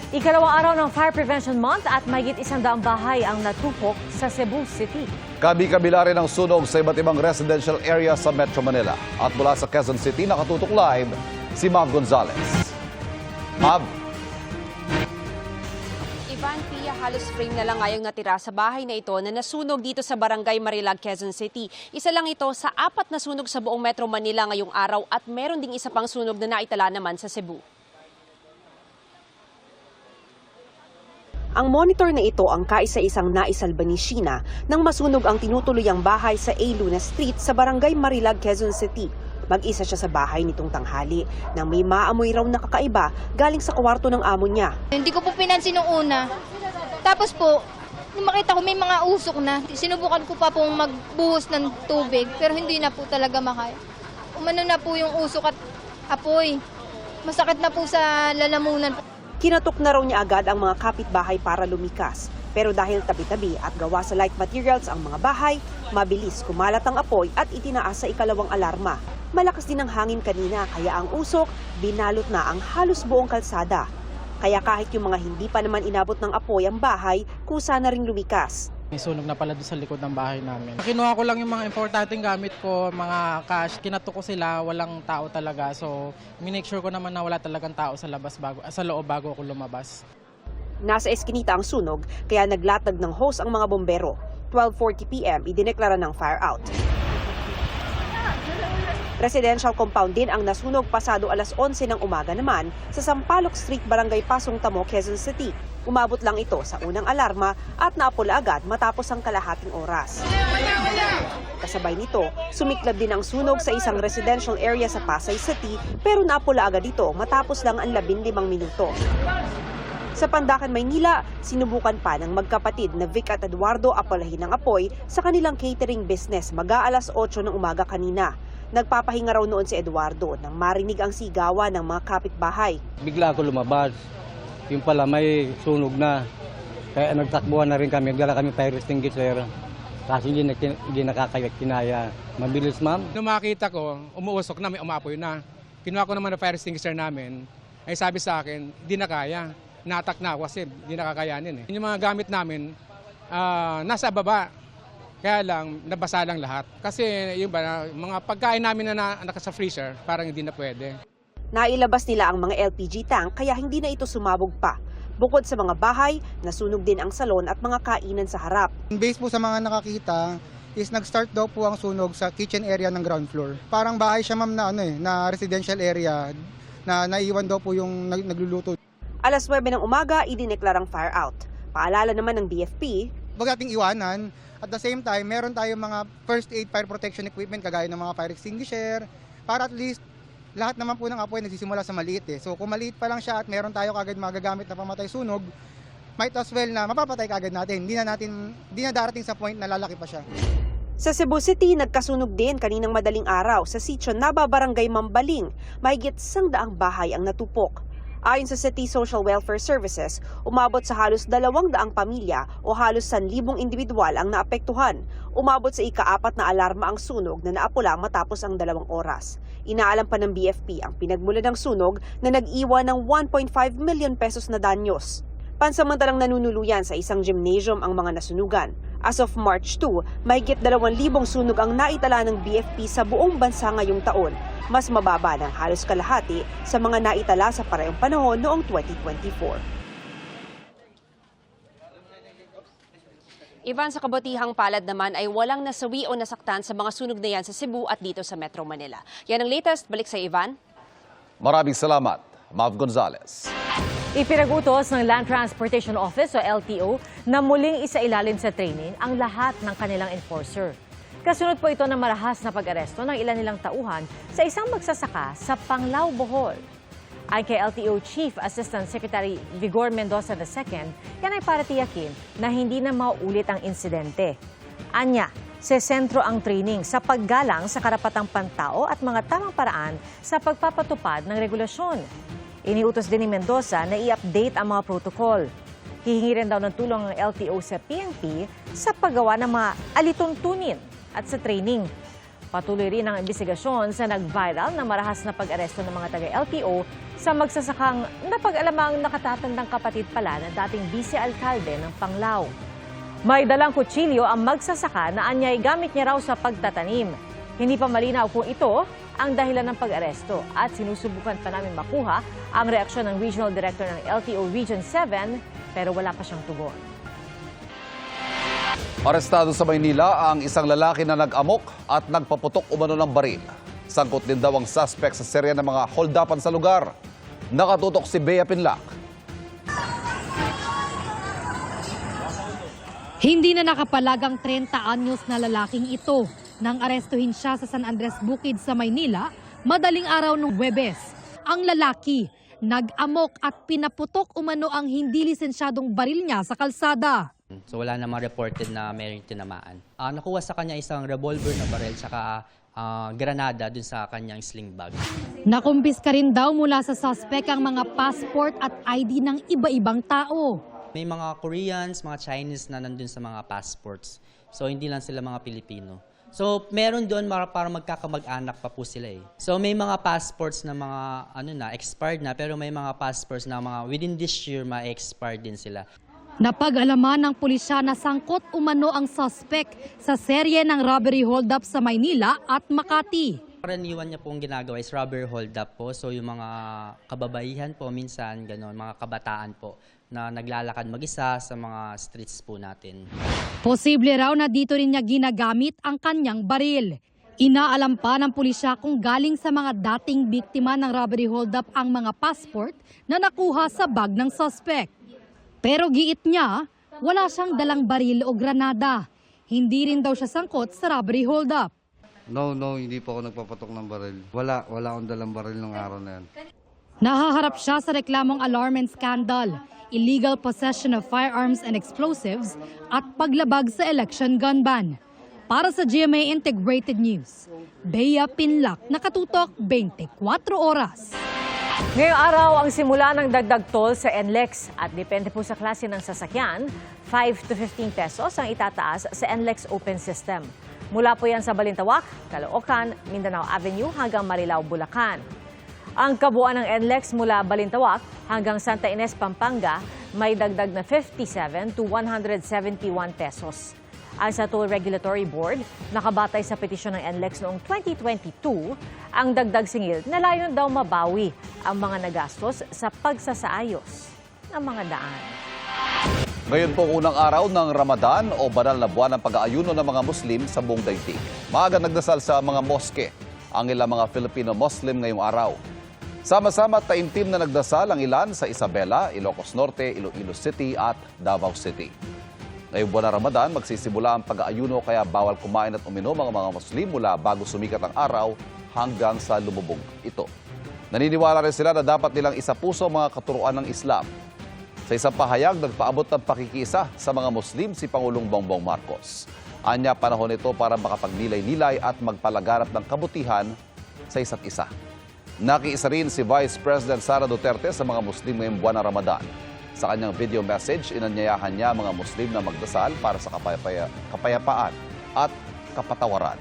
Ikalawang araw ng Fire Prevention Month at mahigit 100 bahay ang natupok sa Cebu City. Kabi-kabila rin ang sunog sa iba't ibang residential area sa Metro Manila. At mula sa Quezon City, nakatutok live si Mav Gonzalez. Mav? Ivan, Pia, halos frame na lang ngayong natira sa bahay na ito na nasunog dito sa Barangay Marilag, Quezon City. Isa lang ito sa 4 na sunog sa buong Metro Manila ngayong araw at meron ding isa pang sunog na naitala naman sa Cebu. Ang monitor na ito ang kaisa-isang naisalba ni Sheena nang masunog ang tinutuluyang bahay sa A. Luna Street sa Barangay Marilag, Quezon City. Mag-isa siya sa bahay nitong tanghali nang may maamoy raw na kakaiba galing sa kwarto ng amo niya. Hindi ko po pinansin nung una. Tapos po, nung makita ko may mga usok na, sinubukan ko pa pong magbuhos ng tubig pero hindi na po talaga makaya. Umano na po yung usok at apoy. Masakit na po sa lalamunan. Kinatok na raw niya agad ang mga kapitbahay para lumikas. Pero dahil tabi-tabi at gawa sa light materials ang mga bahay, mabilis kumalat ang apoy at itinaas sa ikalawang alarma. Malakas din ang hangin kanina kaya ang usok binalot na ang halos buong kalsada. Kaya kahit yung mga hindi pa naman inabot ng apoy ang bahay, kusa na ring lumikas. May sunog na pala doon sa likod ng bahay namin. Kinuha ko lang yung mga importanteng gamit ko, mga cash. Kinato ko sila, walang tao talaga. So, minake sure ko naman na wala talagang tao sa loob bago ako lumabas. Nasa eskinita ang sunog, kaya naglatag ng hose ang mga bombero. 12:40 p.m. idineklara ng fire out. Residential compound din ang nasunog pasado alas 11 ng umaga naman sa Sampaloc Street, Barangay Pasong Tamo, Quezon City. Umabot lang ito sa unang alarma at naapula agad matapos ang kalahating oras. Kasabay nito, sumiklab din ang sunog sa isang residential area sa Pasay City pero naapula agad ito matapos lang ang 15 minuto. Sa Pandacan, Maynila, sinubukan pa ng magkapatid na Vic at Eduardo apalahin ng apoy sa kanilang catering business mag-aalas 8 ng umaga kanina. Nagpapahinga raw noon si Eduardo nang marinig ang sigawan ng mga kapitbahay. Bigla ako lumabas. Yung pala may sunog na. Kaya nagtakbuhan na rin kami. Nagdala kami fire extinguisher. Kasi hindi nakakaya. Mabilis, ma'am. Nung makita ko, umuusok na, may umapoy na. Kinuha ko naman ang fire extinguisher namin. Ay sabi sa akin, hindi na kaya. Natak na ako kasi hindi nakakayanin. Yung mga gamit namin, nasa baba. Kaya lang, nabasa lang lahat. Kasi yung mga pagkain namin na nasa freezer, parang hindi na pwede. Nailabas nila ang mga LPG tank kaya hindi na ito sumabog pa. Bukod sa mga bahay, nasunog din ang salon at mga kainan sa harap. Based po sa mga nakakita, is nag-start daw po ang sunog sa kitchen area ng ground floor. Parang bahay siya ma'am na residential area na naiwan daw po yung nagluluto. Alas 9 ng umaga, idineklarang fire out. Paalala naman ng BFP, Huwag nating iwanan. At the same time, meron tayong mga first aid fire protection equipment kagaya ng mga fire extinguisher para at least lahat naman po ng apoy nagsisimula sa maliit eh. So kung maliit pa lang siya at meron tayo kagad magagamit na pamatay sunog, might as well na mapapatay kagad natin. Hindi na darating sa point na lalaki pa siya. Sa Cebu City, nagkasunog din kaninang madaling araw sa sitio Naba, Barangay Mambaling. Mahigit 100 bahay ang natupok. Ayon sa City Social Welfare Services, umabot sa halos 200 pamilya o halos 1,000 individual ang naapektuhan. Umabot sa ika-4 na alarma ang sunog na naapula matapos ang 2 oras. Inaalam pa ng BFP ang pinagmulan ng sunog na nag-iwan ng 1.5 million pesos na danyos. Pansamantalang nanunuluyan sa isang gymnasium ang mga nasunugan. As of March 2, mahigit 2,000 sunog ang naitala ng BFP sa buong bansa ngayong taon. Mas mababa ng halos kalahati sa mga naitala sa parehong panahon noong 2024. Ivan, sa kabutihang palad naman ay walang nasawi o nasaktan sa mga sunog na yan sa Cebu at dito sa Metro Manila. Yan ang latest. Balik sa Ivan. Maraming salamat, Mav Gonzalez. Ipinagutos ng Land Transportation Office o LTO na muling isailalim sa training ang lahat ng kanilang enforcer. Kasunod po ito ng marahas na pag-aresto ng ilan nilang tauhan sa isang magsasaka sa Panglao, Bohol. Ayon kay LTO Chief Assistant Secretary Vigor Mendoza II, yan ay para tiyakin na hindi na mauulit ang insidente. Anya, sesentro ang training sa paggalang sa karapatang pantao at mga tamang paraan sa pagpapatupad ng regulasyon. Iniutos din ni Mendoza na i-update ang mga protocol. Hihingi rin daw ng tulong ng LTO sa PNP sa paggawa ng mga alituntunin at sa training. Patuloy rin ang investigasyon sa nag-viral na marahas na pag-aresto ng mga taga-LTO sa magsasakang napag-alamang nakatatandang kapatid pala ng dating vice-alkalde ng Panglao. May dalang kutsilyo ang magsasaka na anyay gamit niya raw sa pagtatanim. Hindi pa malinaw kung ito ang dahilan ng pag-aresto at sinusubukan pa namin makuha ang reaksyon ng Regional Director ng LTO Region 7 pero wala pa siyang tugon. Arestado sa Maynila ang isang lalaki na nag-amok at nagpaputok umano ng baril. Sangkot din daw ang suspect sa serya ng mga holdapan sa lugar. Nakatutok si Bea Pinlac. Hindi na nakapalagang 30 anyos na lalaking ito nang arestuhin siya sa San Andres Bukid sa Maynila madaling araw ng Huwebes. Ang lalaki nag-amok at pinaputok umano ang hindi lisensyadong baril niya sa kalsada. So wala namang reported na mayroong tinamaan. Nakuha sa kanya isang revolver na baril tsaka granada dun sa kanyang sling bag. Nakumpiska rin daw mula sa suspect ang mga passport at ID ng iba-ibang tao. May mga Koreans, mga Chinese na nandun sa mga passports. So hindi lang sila mga Pilipino. So meron doon para magkakamag-anak pa po sila eh. So may mga passports na mga expired na, pero may mga passports na mga within this year ma-expired din sila. Napag-alaman ng pulisya na sangkot umano ang suspect sa serye ng robbery hold-up sa Maynila at Makati. Karaniwan niya pong ginagawa is robbery hold-up po. So yung mga kababaihan po minsan, gano'n, mga kabataan po na naglalakad mag-isa sa mga streets po natin. Posible raw na dito rin niya ginagamit ang kanyang baril. Inaalam pa ng pulisya kung galing sa mga dating biktima ng robbery hold-up ang mga passport na nakuha sa bag ng suspect. Pero giit niya, wala siyang dalang baril o granada. Hindi rin daw siya sangkot sa robbery hold-up. No, hindi po ako nagpapatok ng baril. Wala akong dalang baril ng araw na yan. Nahaharap siya sa reklamong alarm and scandal, illegal possession of firearms and explosives at paglabag sa election gun ban. Para sa GMA Integrated News, Bea Pinlac, nakatutok 24 oras. Ngayong araw ang simula ng dagdag toll sa NLEX at depende po sa klase ng sasakyan, 5 to 15 pesos ang itataas sa NLEX Open System. Mula po yan sa Balintawak, Caloocan, Mindanao Avenue hanggang Marilao, Bulacan. Ang kabuuan ng NLEX mula Balintawak hanggang Santa Ines, Pampanga may dagdag na 57 to 171 pesos. Ang sa Toll Regulatory Board, nakabatay sa petisyon ng NLEX noong 2022, ang dagdag singil na layon daw mabawi ang mga nagastos sa pagsasaayos ng mga daan. Ngayon po unang araw ng Ramadan o banal na buwan ng pag-aayuno ng mga Muslim sa buong daigdig. Maaga nagdasal sa mga moske ang ilang mga Filipino Muslim ngayong araw. Sama-sama taimtim na nagdasal ang ilan sa Isabela, Ilocos Norte, Iloilo City at Davao City. Ngayong buwan ng Ramadan, magsisimula ang pag-aayuno kaya bawal kumain at uminom ang mga Muslim mula bago sumikat ang araw hanggang sa lumubog ito. Naniniwala rin sila na dapat nilang isapuso ang mga katuruan ng Islam. Sa isang pahayag, nagpaabot ng pakikiisa sa mga Muslim si Pangulong Bongbong Marcos. Anya panahon ito para makapagnilay-nilay at magpalaganap ng kabutihan sa isa't isa. Nakiisa rin si Vice President Sara Duterte sa mga Muslim ngayong buwan ng Ramadan. Sa kanyang video message, inanyayahan niya mga Muslim na magdasal para sa kapayapaan at kapatawaran.